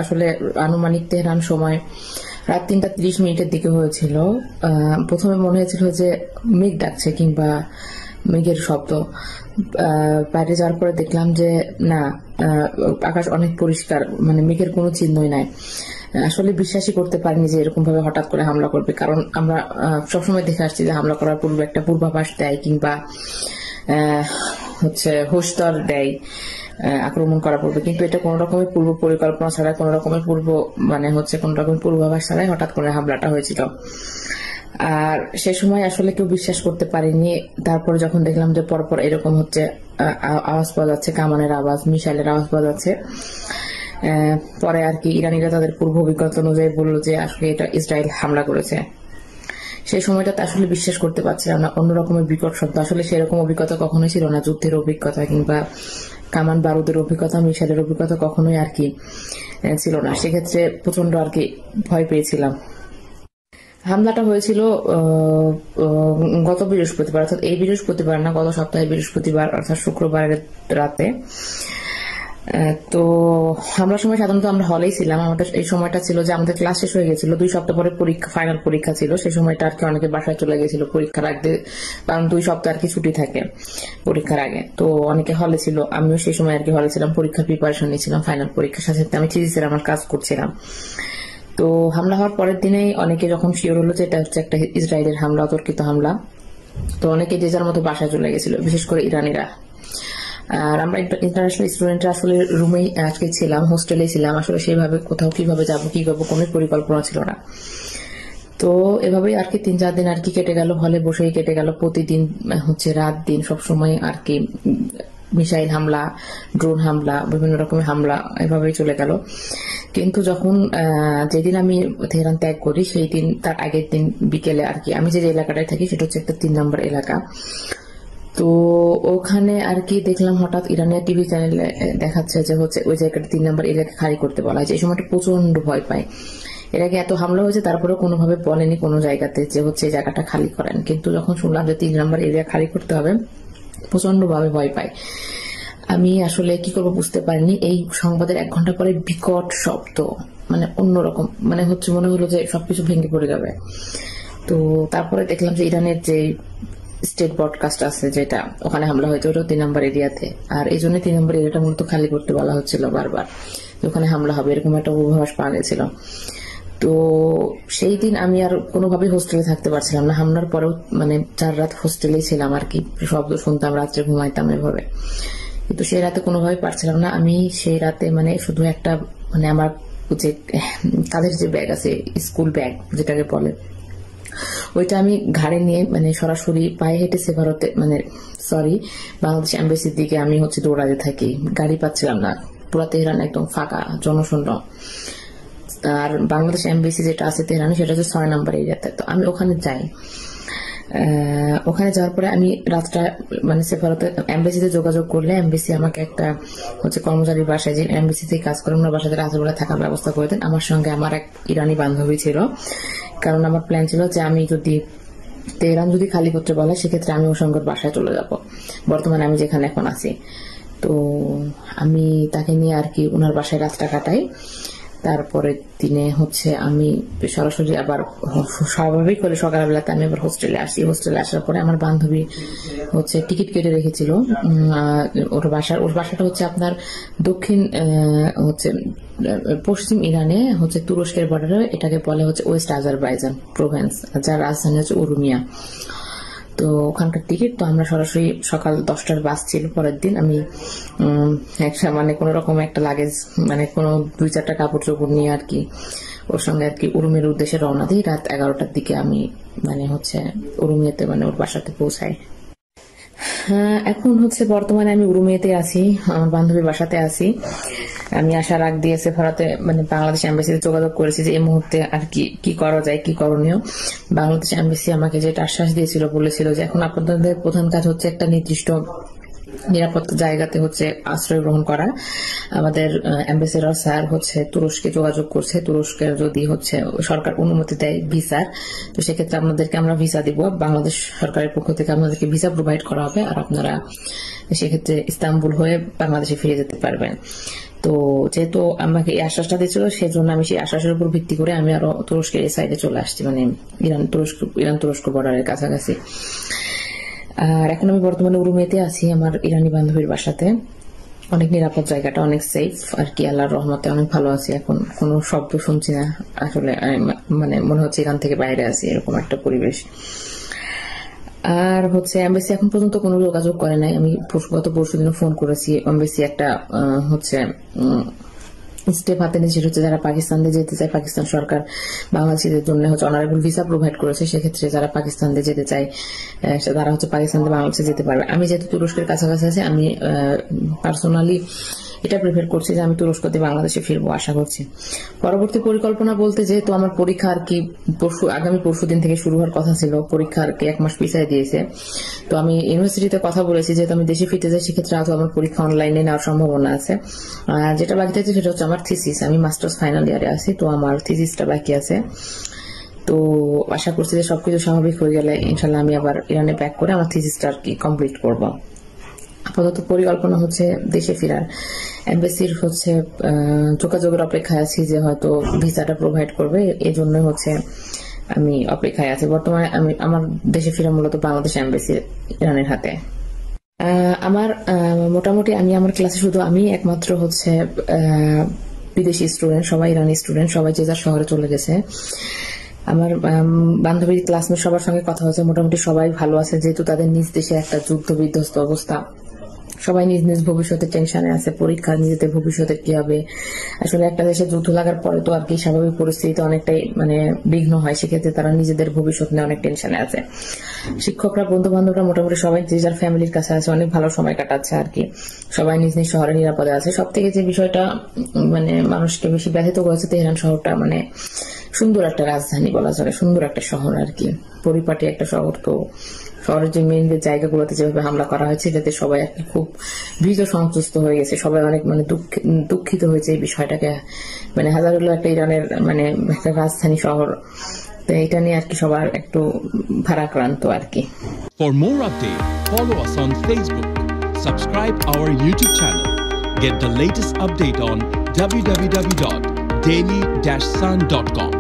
আসলে আনুমানিক তেহরান সময় রাত 3:30 দিকে হয়েছিল। প্রথমে মনে হয়েছিল যে মেঘ ডাকছে কিংবা মেঘের শব্দ। বাইরে যাওয়ার পরে দেখলাম যে না, আকাশ অনেক পরিষ্কার, মানে মেঘের কোনো চিহ্নই নাই। আসলে বিশ্বাসই করতে পারিনি যে এরকম ভাবে হঠাৎ করে হামলা করবে, কারণ আমরা সবসময় দেখে আসছি যে হামলা করার পূর্বে একটা পূর্বাভাস দেয় কিংবা হোশদর দেয় আক্রমণ করা পড়বে, কিন্তু এটা কোন রকমের পূর্ব পরিকল্পনা ছাড়া, কোন রকমের কোন রকমের পূর্বাভাস ছাড়াই হঠাৎ করে হামলাটা হয়েছিল। আর সে সময় আসলে কেউ বিশ্বাস করতে পারেনি। তারপরে যখন দেখলাম যে পরপর এরকম হচ্ছে, আওয়াজ পাওয়া যাচ্ছে, কামানের আওয়াজ, মিসাইলের আওয়াজ পাওয়া যাচ্ছে, পরে আর কি ইরানিরা তাদের পূর্ব অভিজ্ঞতা অনুযায়ী বললো যে আসলে এটা ইসরায়েল হামলা করেছে। সেই সময়টাতে আসলে বিশ্বাস করতে পারছিলাম না, অন্যরকমের বিকট শব্দ। আসলে সেরকম অভিজ্ঞতা কখনোই ছিল না, যুদ্ধের অভিজ্ঞতা কিংবা কামান বারুদের অভিজ্ঞতা, মিসাইলের অভিজ্ঞতা কখনোই আর কি ছিল না। সেক্ষেত্রে প্রচন্ড আর কি ভয় পেয়েছিলাম। হামলাটা হয়েছিল গত বৃহস্পতিবার, অর্থাৎ এই বৃহস্পতিবার না, গত সপ্তাহে বৃহস্পতিবার অর্থাৎ শুক্রবারের রাতে। তো হামলার সময় সাধারণত আমরা হলেই ছিলাম। আমাদের এই সময়টা ছিল যে আমাদের ক্লাস শেষ হয়ে গেছিল, 2 সপ্তাহ পরে পরীক্ষা, ফাইনাল পরীক্ষা ছিল। সেই সময়টা আর কি অনেকে বাসায় চলে গেছিল পরীক্ষা রাখতে, কারণ 2 সপ্তাহ আর কি ছুটি থাকে পরীক্ষার আগে। তো অনেকে হলে ছিল, আমিও সেই সময় আর কি হলে ছিলাম, পরীক্ষার প্রিপারেশন নিয়েছিলাম, ফাইনাল পরীক্ষার সাথে আমি থিসিসের আমার কাজ করছিলাম। তো হামলা হওয়ার পরের দিনেই অনেকে যখন শিওর হলো যে এটা হচ্ছে একটা ইসরায়েলের হামলা, অতর্কিত হামলা, তো অনেকে যে যার মতো বাসায় চলে গেছিল, বিশেষ করে ইরানিরা। আর আমরা ইন্টারন্যাশনাল স্টুডেন্টরা আসলে রুমেই আজকে ছিলাম, হোস্টেলেই ছিলাম। আসলে সেইভাবে কোথাও কিভাবে যাবো কি করবো কোনো পরিকল্পনা ছিল না। তো এভাবেই আর কি 3-4 দিন আর কি কেটে গেল, হলে বসেই কেটে গেল। প্রতিদিন রাত দিন সবসময় আর কি মিসাইল হামলা, ড্রোন হামলা, বিভিন্ন রকমের হামলা, এভাবেই চলে গেল। কিন্তু যখন যেদিন আমি তেহরান ত্যাগ করি, সেই দিন তার আগের দিন বিকেলে আর কি, আমি যে এলাকাটায় থাকি সেটা হচ্ছে একটা 3 নম্বর এলাকা। তো ওখানে আর কি দেখলাম হঠাৎ ইরানের টিভি চ্যানেলে দেখাচ্ছে যে ওই জায়গাটা 3 নম্বর এলাকা খালি করতে বলা হয়েছে। এই সময়টা প্রচন্ড ভয় পায়। এর আগে এত হামলা হয়েছে, তারপরে কোনোভাবে বলেনি কোনো জায়গাতে যে এই জায়গাটা খালি করেন। কিন্তু যখন শুনলাম যে 3 নম্বর এরিয়া খালি করতে হবে, প্রচন্ড ভাবে ভয় পাই। আমি আসলে কি করবো বুঝতে পারিনি। এই সংবাদের 1 ঘন্টা পরে বিকট শব্দ, মানে অন্যরকম, মনে হলো যে সবকিছু ভেঙে পড়ে যাবে। তো তারপরে দেখলাম যে ইরানের যে স্টেট ব্রডকাস্ট আছে, যেটা ওখানে হামলা হয়েছে, ওটা 3 নম্বর এরিয়াতে। আর এই জন্য 3 নম্বর এরিয়াটা মূলত খালি করতে বলা হচ্ছিল বারবার, ওখানে হামলা হবে এরকম একটা পূর্বাভাস পাওয়া গেছিল। তো সেই দিন আমি আর কোনোভাবেই হোস্টেলে থাকতে পারছিলাম না। হামলার পরেও 4 রাত হোস্টেলেই ছিলাম আর কি, শব্দ শুনতাম, রাত্রে ঘুমাইতাম এভাবে। কিন্তু সেই রাতে কোনোভাবে পারছিলাম না। আমি সেই রাতে শুধু একটা আমার যে কাঁধের যে ব্যাগ আছে, স্কুল ব্যাগ যেটাকে বলে, ওইটা আমি ঘাড়ে নিয়ে সরাসরি পায়ে হেঁটে সেভারতে বাংলাদেশ এম্বাসির দিকে আমি দৌড়াতে থাকি। গাড়ি পাচ্ছিলাম না, পুরো তেহরান একদম ফাঁকা, জনশূন্য। আর বাংলাদেশ এম্বাসি যেটা আছে তেহরানে, সেটা হচ্ছে 6 নম্বর এরিয়াতে। তো আমি ওখানে যাই। ওখানে যাওয়ার পরে আমি রাতটা সেফারতে এম্বাসিতে যোগাযোগ করলে এম্বাসি আমাকে একটা কর্মচারীর বাসায়, যে এম্বাসিতে কাজ করে, ওনার বাসাতে রাতের থাকার ব্যবস্থা করে দেন। আমার সঙ্গে আমার এক ইরানি বান্ধবী ছিল, কারণ আমার প্ল্যান ছিল যে আমি যদি তেহরান যদি খালি করতে বলে, সেক্ষেত্রে আমি ওর সঙ্গে বাসায় চলে যাব, বর্তমানে আমি যেখানে এখন আছি। তো আমি তাকে নিয়ে আর কি ওনার বাসায় রাতটা কাটাই। তারপরের দিনে আমি সরাসরি আবার স্বাভাবিক হলে সকালবেলাতে আমি আবার হোস্টেলে আসি। হোস্টেলে আসার পরে আমার বান্ধবী টিকিট কেটে রেখেছিল। ওর বাসাটা আপনার দক্ষিণ পশ্চিম ইরানে, তুরস্কের বর্ডারে। এটাকে বলে ওয়েস্ট আজারবাইজান প্রভিন্স, যার রাজধানী উরুমিয়া। তো ওখানকার টিকিট, তো আমরা সরাসরি সকাল 10টার বাস ছিল পরের দিন। আমি কোন রকম একটা লাগেজ, কোনো 2-4টা কাপড় চোপড় নিয়ে আর কি ওর সঙ্গে আর কি উরুমের উদ্দেশ্যে রওনা দিই। রাত 11টার দিকে আমি উরুমিয়াতে ওর বাসাতে পৌঁছাই। এখন বর্তমানে আমি উরুমিয়াতে আছি, আমার বান্ধবীর বাসাতে আছি। আমি আসার আগ দিয়ে সেফারাতে বাংলাদেশ এম্বাসিতে যোগাযোগ করেছি যে এই মুহূর্তে আর কি করা যায়, কি করণীয়। বাংলাদেশ এম্বাসি আমাকে যেটা আশ্বাস দিয়েছিল, বলেছিল যে এখন আপনাদের প্রধান কাজ একটা নির্দিষ্ট নিরাপত্তা জায়গাতে আশ্রয় গ্রহণ করা। আমাদের অ্যাম্বাসেডর স্যার তুরস্কে যোগাযোগ করছে, তুরস্কের যদি সরকার অনুমতি দেয় ভিসার, তো সেক্ষেত্রে আপনাদেরকে আমরা ভিসা দিব, বাংলাদেশ সরকারের পক্ষ থেকে আপনাদেরকে ভিসা প্রোভাইড করা হবে, আর আপনারা সেক্ষেত্রে ইস্তাম্বুল হয়ে বাংলাদেশে ফিরে যেতে পারবেন। তো যেহেতু আমাকে এই আশ্বাসটা দিয়েছিল, সেজন্য আমি সেই আশ্বাসের উপর ভিত্তি করে আমি আরো তুরস্কের এই সাইডে চলে আসছি, মানে ইরান তুরস্ক বর্ডারের কাছাকাছি। আর এখন আমি বর্তমানে উরুমিয়েতে আছি আমার ইরানি বান্ধবীর বাসাতে। অনেক নিরাপদ জায়গাটা, অনেক সেফ আর কি, আল্লাহর রহমতে অনেক ভালো আছি। এখন কোনো শব্দ শুনছি না, আসলে মানে মনে হচ্ছে ইরান থেকে বাইরে আছি, এরকম একটা পরিবেশ। আর হচ্ছে এমবেসি এখন পর্যন্ত কোনো যোগাযোগ করে নাই। আমি গত পরশুদিনও ফোন করেছি। এমবেসি একটা হচ্ছে স্টেপ হাতে নিয়েছে, হচ্ছে যারা পাকিস্তান দিয়ে যেতে চায়, পাকিস্তান সরকার বাংলাদেশিদের জন্য হচ্ছে অনারেবল ভিসা প্রোভাইড করেছে। সেক্ষেত্রে যারা পাকিস্তান দিয়ে যেতে চায় তারা হচ্ছে পাকিস্তান দিয়ে বাংলাদেশে যেতে পারবে। আমি যেহেতু তুরস্কের কাছাকাছি আছি, আমি পার্সোনালি এটা প্রিফার করছি যে আমি তুরস্ক দিয়ে বাংলাদেশে ফিরবো, আশা করছি। পরবর্তী পরিকল্পনা বলতে, যেহেতু আমার পরীক্ষা আর কি আগামী পরশু দিন থেকে শুরু হওয়ার কথা ছিল, পরীক্ষা আর কি 1 মাস পিছিয়ে দিয়েছে। তো আমি ইউনিভার্সিটিতে কথা বলেছি, যেহেতু আমি দেশে ফিরতে যাই, সেক্ষেত্রে হয়তো আমার পরীক্ষা অনলাইনে নেওয়ার সম্ভাবনা আছে। যেটা বাকি আছে সেটা হচ্ছে আমার থিসিস। আমি মাস্টার্স ফাইনাল ইয়ারে আছি, তো আমার থিসিসটা বাকি আছে। তো আশা করছি যে সবকিছু স্বাভাবিক হয়ে গেলে ইনশাল্লাহ আমি আবার ইরানে ব্যাক করে আমার থিসিসটা আর কি কমপ্লিট করবো। আপাতত পরিকল্পনা হচ্ছে দেশে ফেরার। এমবেসির হচ্ছে যোগাযোগের অপেক্ষায় আছি যে হয়তো ভিসাটা প্রোভাইড করবে, এই জন্য হচ্ছে আমি অপেক্ষায় আছি। বর্তমানে আমি আমার দেশে ফেরা মূলত বাংলাদেশ এমবেসি ইরানের হাতে। আমার মোটামুটি আমি আমার ক্লাসে শুধু আমি একমাত্র হচ্ছে বিদেশি স্টুডেন্ট, সবাই ইরানি স্টুডেন্ট, সবাই যে যার শহরে চলে গেছে। আমার বান্ধবীর ক্লাসমেট সবার সঙ্গে কথা হয়েছে, মোটামুটি সবাই ভালো আছে, যেহেতু তাদের নিজ দেশে একটা যুদ্ধ বিধ্বস্ত অবস্থা। সবাই নিজ নিজ ভবিষ্যতের টেনশনে আছে, পরীক্ষা, নিজেদের ভবিষ্যতের কি হবে। আসলে একটা দেশে যুদ্ধ লাগার পরে তো আর কি স্বাভাবিক পরিস্থিতিতে অনেকটাই মানে বিঘ্ন হয়, সেক্ষেত্রে তারা নিজেদের ভবিষ্যৎ নিয়ে অনেক টেনশনে আছে। শিক্ষকরা, বন্ধু বান্ধবরা মোটামুটি সবাই যে যার ফ্যামিলির কাছে আছে, অনেক ভালো সময় কাটাচ্ছে আর কি। সবাই নিজ নিজ শহরে নিরাপদে আছে। সব থেকে যে বিষয়টা মানে মানুষকে বেশি ব্যথিত করেছে, তেহরান শহরটা মানে সুন্দর একটা রাজধানী বলা চলে, সুন্দর একটা শহর আর কি, পরিপাটি একটা শহর। তো শহরের যে মেইন যে জায়গাগুলোতে যেভাবে হামলা করা হয়েছে, যাতে সবাই আর কি খুব ভীত সংযুক্ত হয়ে গেছে, সবাই অনেক মানে দুঃখিত হয়েছে এই বিষয়টাকে। মানে হাজারুল্লাহ একটা ইরানের মানে একটা রাজধানী শহর, তো এটা নিয়ে আর কি সবার একটু ভারাক্রান্ত আর কি। For more updates, follow us on Facebook, subscribe our YouTube channel, get the latest update on www.daily-sun.com.